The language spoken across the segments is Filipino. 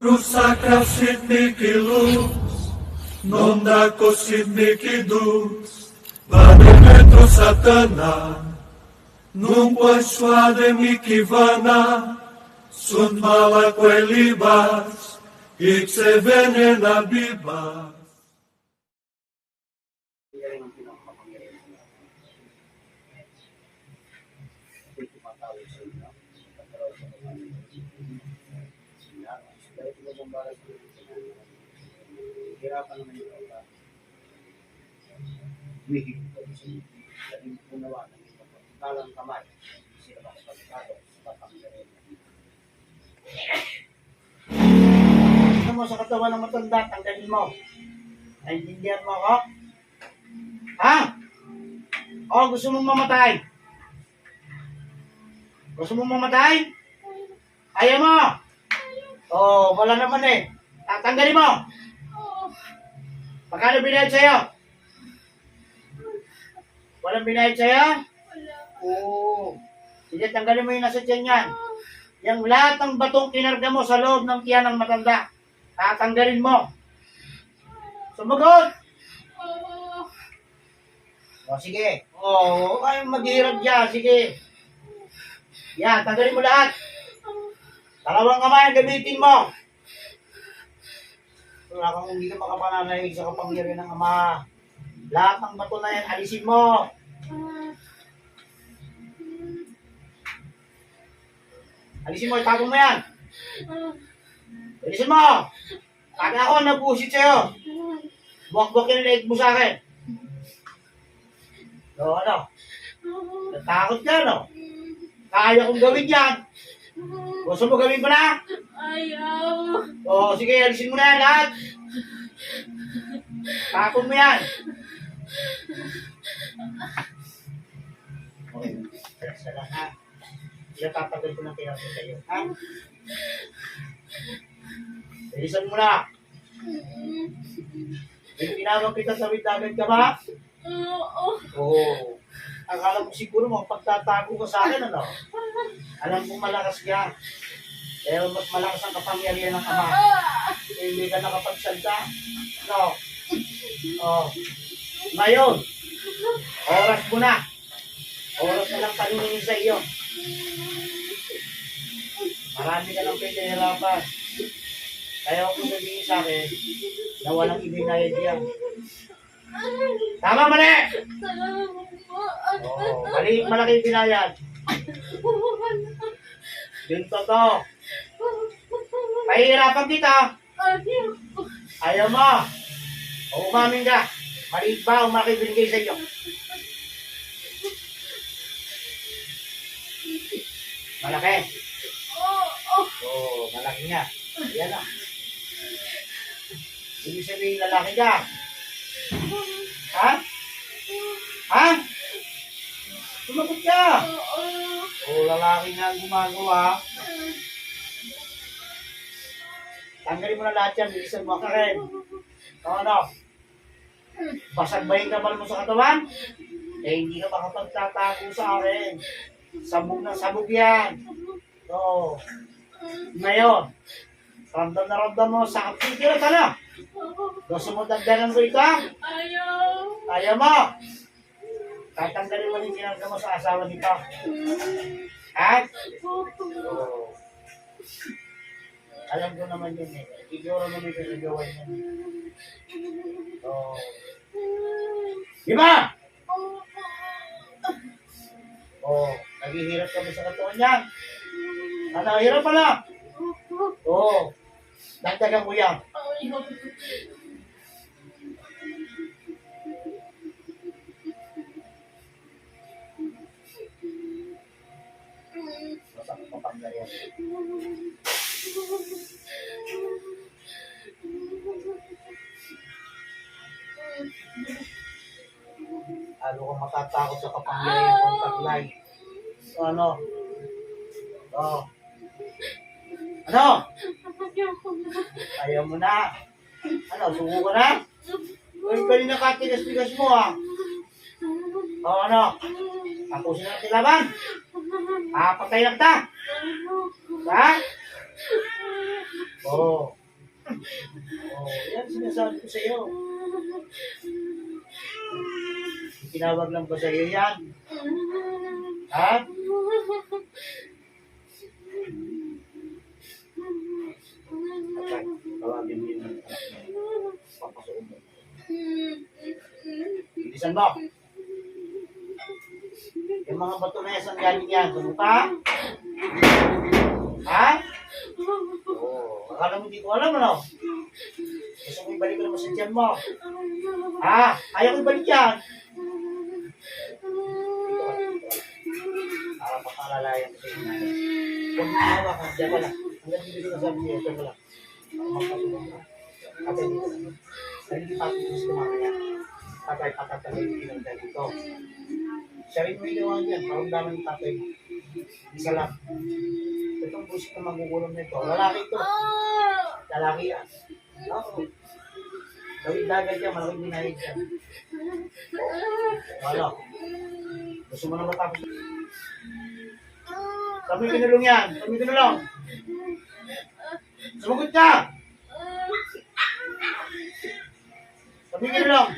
Rusaka sidniki luz, nonda ko sidniki dus, bademetro satana, nung pwaswade mikivana, sun mala kwe libas, iksevene na bibas. Hirapan naman yung iba. Humihigit ko sa iyo. Laging punawa ng ito. Talang kamay. Sila makapagkado sa patanggarin. Ano mo sa katawan ng matanda, tanggalin mo. Naintindihan mo ako? Ha? O, gusto mong mamatay? Gusto mong mamatay? Ayaw mo? O, wala naman eh. Tanggalin mo. Magkano binayad sa'yo? Walang binayad sa'yo? Wala. Oo. Sige, tanggalin mo yung nasa tiyan yan. Yung lahat ng batong kinarga mo sa loob ng tiyan ng matanda, tatanggalin mo. Sumagot! Oo. O, sige. O, kayong maghihirap dyan. Sige. Yan, tanggalin mo lahat. Dalawang kamay ang gamitin mo. Wala kang hindi ka makapananaig sa kapangyarihan ng Ama. Lahat ng bato na yan, alisin mo. Alisin mo, itapon mo yan. Alisin mo. Kaya ako, nag-usit sa'yo. Buwak-buwak yung leg mo sa akin. O, ano? Natakot ka, no? Kaya kong gawin yan. Gusto mo gawin ko na? Ayaw. O, sige, alisin mo na yan lahat. Tapon mo yan. Okay, relax ka lang, ha? Pinatatagal ko ng pinapos sa'yo, ha? Alisan mo na. Tinawag kita sa witagan ka ba? Oo. Oo. Akala ko siguro pagtatago ka sa akin, ano? Alam ko malakas ka. Pero mas malakas ang kapangyarihan ng Ama. Hindi ka nakapagsalta. No. Oh. Ngayon, oras mo na. Oras na lang paningin sa iyo. Marami ka ng pinahirapan. Kaya kung sabihin sa akin na walang ibinayad yan. Tama, mali! Salamat po. Oo, mali, malaki binayad. Yung totoo. Pahihirapan kita. Ayaw. Ayaw mo. O umamin ka. Maliit ba o malaki binigay sa iyo? Malaki. Oo. Oo, malaki nga. Yan na. Ibig sabihin lalaki ka. Ha? Ha? Sumagot ka. Oo. O lalaki nga ang gumagawa. Tanggalin mo na lahat yan. Bilisan mo ka rin. O ano? Basag ba yung kapal mo sa katawan? Eh hindi ka makapagtatago sa akin. Sabog na sabog yan. Oo. Ngayon, ramdam na ramdam mo sa kapitira ka na. Gusto mo dagdagan ko ito? Ayaw. Ayaw mo. Tatanggalin mo rin kinarga mo sa asawa nito. Ha? Oo. Alam ko naman yun eh. Siguro naman yung nagawa niya. Oo. Di ba? Oo. Naghihirap kami sa katawan niya. Ano, hirap pala. Oo. Dagdagan mo yan. Ayaw. Basta papanggarihan. Lalo kang matatakot sa kapangyarihan kung taglay. So ano? Oh. Ano? Ayaw ko na. Ayaw mo na. Ano, suko ka na? Uy, kanina ka tigas-tigas mo ah. O ano? Tapusin natin laban. Papatay lang ta. Ha? Oo. Yan sinasabi ko sa iyo. Tinawag lang ba sa iyo yan? Ha? Okay. Tawagin mo yun. Papasukin mo. Bilisan mo. Yung mga bato na yan, saan galing yan? Sumuka? Ha? Oo. Akala mo hindi ko alam, ano? Gusto mo ibalik ko naman sa tiyan mo. Ha? Ayaw ko ibalik yan. Para pakalalayan ko sa inyo. Huwag mo hawakan. Diyan ka lang. Hanggang hindi ko nasabi niyo. Diyan ka lang. Magpatulong ka. Patay dito lang. Dahil hindi patinis ko mamaya. Patay yung pinagdal dito. Siya rin mo ginawa niyan. Parang yung tatay mo. Isa lang. Itong busit na magugulong nito. Lalaki ito. Lalaki yan. Oo. Gawin dagat yan. Malaking binahid yan. Ano? Gusto mo na matapos? Kami kinulong yan. Kami kinulong. Sumagot ka! Kami kinulong.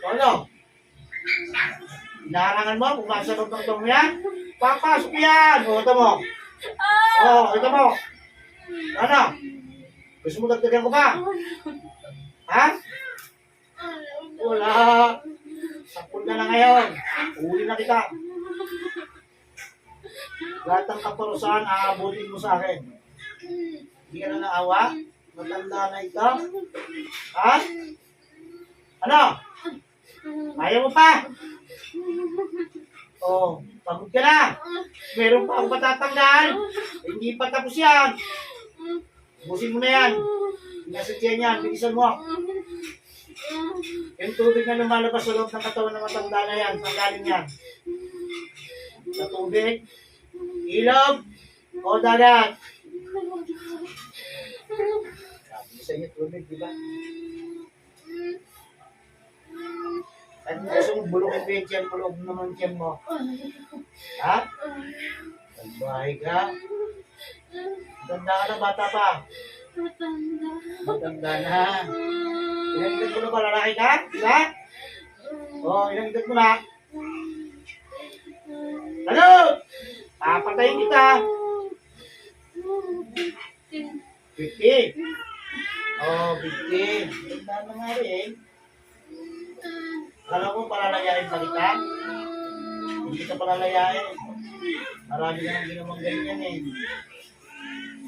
Ano? Inaharangan mo? Pumasok sa loob ng tong yan? Papasok yan! O, ito mo. O, ito mo. Ano? Gusto mo dagdagan ko ba? Ha? Wala. Sapul na na ngayon. Uli na kita. Lahat ng kaparusahan, aabutin mo sa akin. Hindi ka na naawa? Matanda na ito? Ha? Ano? Ayaw mo pa? Oh, pagod ka na. Meron pa akong patatanggal. Hindi pa tapos yan. Busin mo na yan. Nasa tiyan yan. Bilisan mo. Yung tubig na lumalabas sa loob ng katawan ng matanda na yan. Saan galing yan? Sa tubig? Ilog? O dagat? Sabi sa inyo tubig, di ba? At gusto mong bulungin ko yung tiyan, bulog naman tiyan mo. Ha? Nagbahay ka? Matanda ka na, bata pa? Matanda na. Ilang edad mo na ba? Lalaki ka? Diba? O, ilang edad mo na? Ano? Papatayin kita. 50. Oh, 50. Ganda na nga rin. Kala mo palalayain pa kita? Hindi ka palalayain. Marami ka nang ginamang ganyan eh.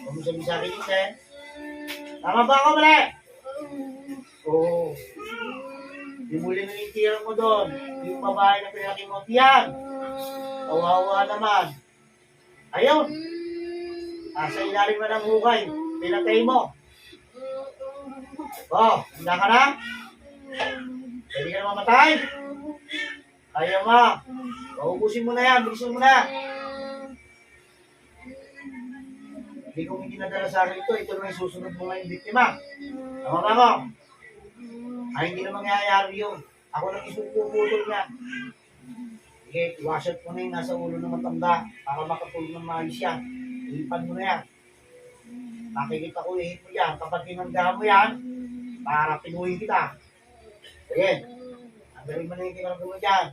Huwag mo sabi sa akin yun eh. Tama ba ako, mali? Oo. Dimuli na yung tira mo doon. Yung babae na pinaki mo, tiyan. Kawawa naman. Ayun. Sa ilalim mo ng hukay. Pinatay mo. Oh, handa ka na? Pwede ka na mamatay? Ayaw mo. Paubusin mo na yan. Bilisan mo na. Hindi kong hindi nadala sa akin ito. Ito na yung susunod mo ngayong biktima. Tama ba mo? Ay, hindi na mangyayari yun. Ako lang isupuputol niya. Sige, iwasot mo na yung nasa ulo ng matanda para makatulog ng maayos yan. Ilipan mo na yan. Makikita ko ihip mo yan. Kapag tinanda mo yan, para pinuhin kita. Sige, ang galing mo na yung kinalagay mo dyan.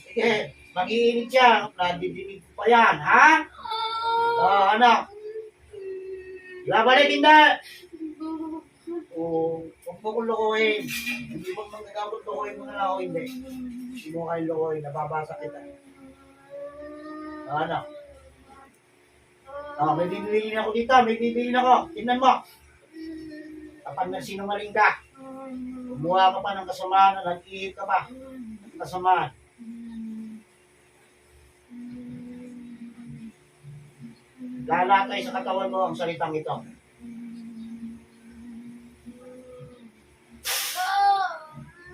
Sige, mag-iinit siya. Nadidinig ko pa yan, ha? Ano? Labalik, hindi! Huwag mo kong lokohin. Hindi mo magkakamot lokohin mo na lang ako, hindi. Hindi mo kayo lokohin, nababasa kita. Ano? May bibilin ako dito, may bibilin ako. Tingnan mo. Kapag nagsinungaling ka, kumuha ka pa ng kasamaan, nag-iip ka pa ng kasamaan. Lalatay sa katawan mo ang salitang ito.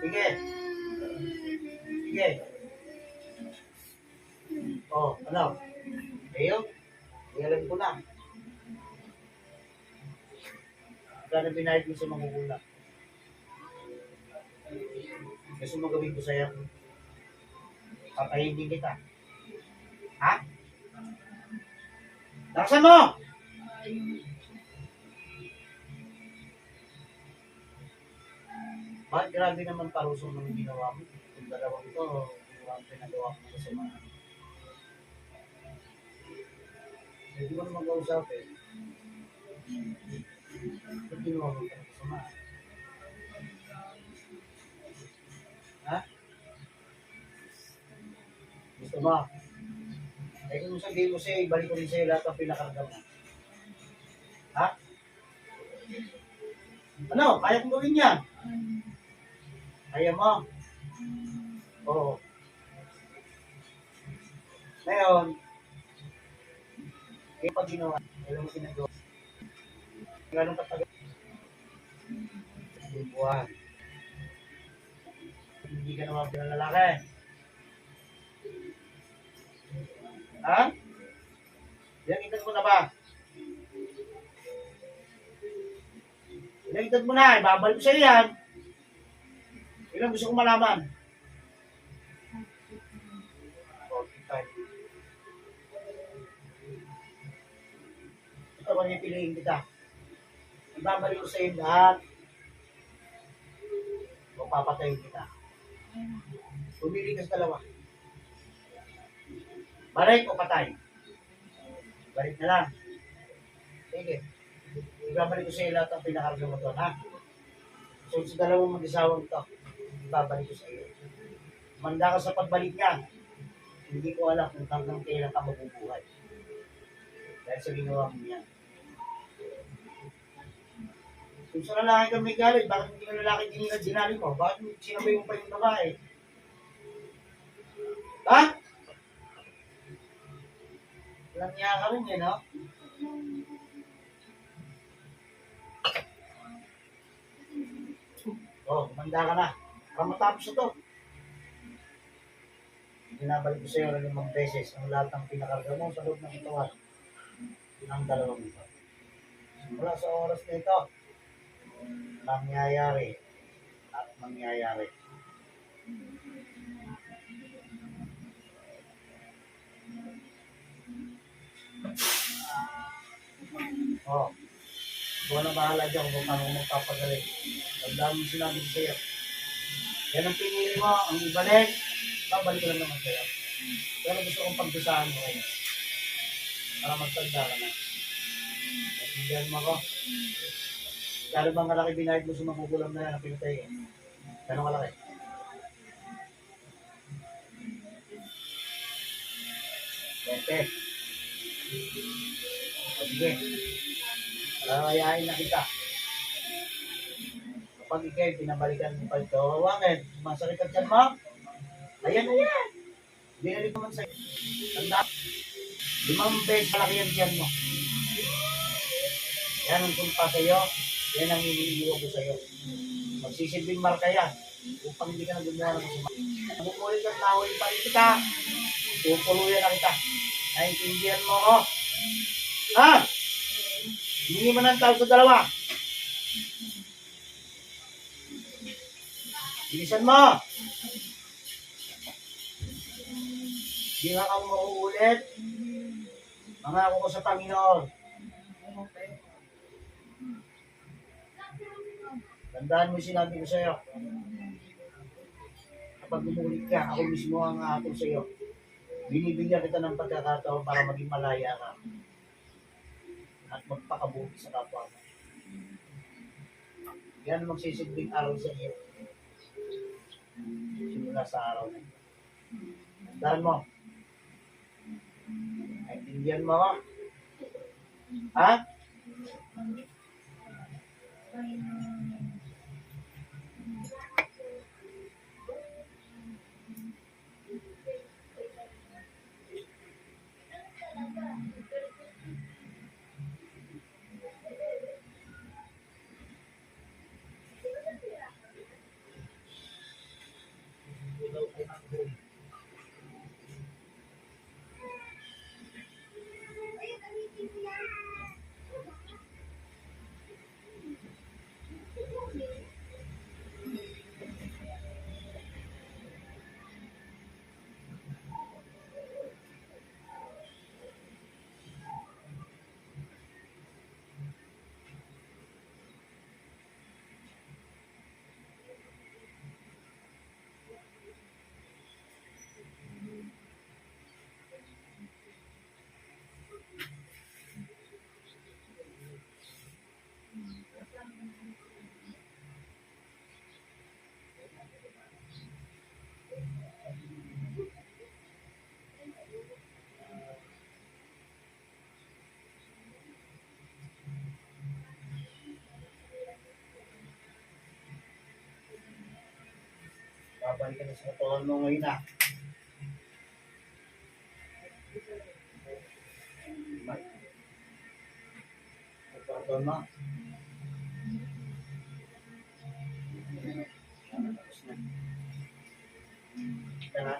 Sige. Sige. Oh, ano? Ayaw? Alam ko na. Magkano binayad mo sa mangungulak? Gusto mo gawin ko sa'yo? Papahingin kita. Ha? Laksan mo! Bakit grabe naman parusong ng ginawa mo? Yung dalawang ito, ginawa ang pinagawa mo sa mga. Hindi mo naman kausap eh. Ba't ginawa mo ito sa mga? Ha? Gusto mo? Eh kung sabihin mo sa'yo, ibalik ko rin sa'yo lahat ang pinakarga mo. Ha? Ano? Kaya kong gawin yan? Kaya mo? Oo. Ngayon, kaya pag ginawa, kailan mo ginagawa? Ganun katagal? Buwan. Hindi ka naman pinalalaki. Ha? Ilang edad mo na ba? Ilang edad mo na? Ibabalik ko sa'yo yan. Ilang gusto kong malaman? 45. Ito, manipiliin kita. Ibabalik ko sa'yo lahat. O papatayin kita. Pumili ka sa dalawa. Balik o patay? Balik na lang. Sige. Ibabalik ko sa'yo lahat ang pinakarga mo doon, ha? So, sa dalawang mag-isawang ito, ibabalik ko sa'yo. Manda ka sa pagbalik niya. Hindi ko alam kung hanggang kailan ka mabubuhay. Dahil sa ginawa mo niya. Kung sa lalaki ka may galit, bakit hindi ka lalaki dinali mo? Bakit sinabay mo pa yung babae? Ha? Walang niya ka rin no? Oh, manda ka na. Para matapos ito. Binabalik ko sa'yo ng 5 beses ang lahat ng pinakarga mo sa loob ng katawan. Ang dalawang ito. Simula sa oras na ito, mangyayari at mangyayari. Oh, ikaw na bahala dyan kung paano mo papagaling. Ang dami sinabi ko sa'yo. Yan ang pinili mo, ang ibalik, babalik ko lang naman sa'yo. Pero gusto kong pagdusahan mo kayo. Para magtanda ka na. Nasindihan mo ako. Kaya bang kalaki binayad mo sa makukulam na yan ang pinatay ko? Gano'ng kalaki? Pwede. O sige. Alayain na kita. Kapag ikay, pinabalikan mo pa ito, hawakin. Masakit at yan mo? Ayan na yan. Binalik naman sa'yo. Tanda. 5 beses malaki ang tiyan mo. Yan ang sumpa sa'yo. Yan ang iniiwan ko sa'yo. Magsisilbing marka yan. Upang hindi ka na gumawa ng masama. Namukulit at nahulit pa rin kita. Pupuluyan na kita. Naintindihan mo ako. Ha? Hindi mo ng tao sa dalawa. Bilisan mo. Hindi nga kang mauulit. Mangako ko sa Panginoon. Tandaan mo yung sinabi ko sa'yo. Kapag umulit ka, ako mismo ang aatol sa'yo. Binibigyan kita ng pagkakataon para maging malaya ka. At magpakabuti sa kapwa mo. Yan ang magsisilbing araw sa iyo. Simula sa araw na ito. Tandaan mo. Naintindihan mo ako? Ha? Babalik ka na sa katawan mo ngayon ah. Pardon mo. Tapos na. Tara.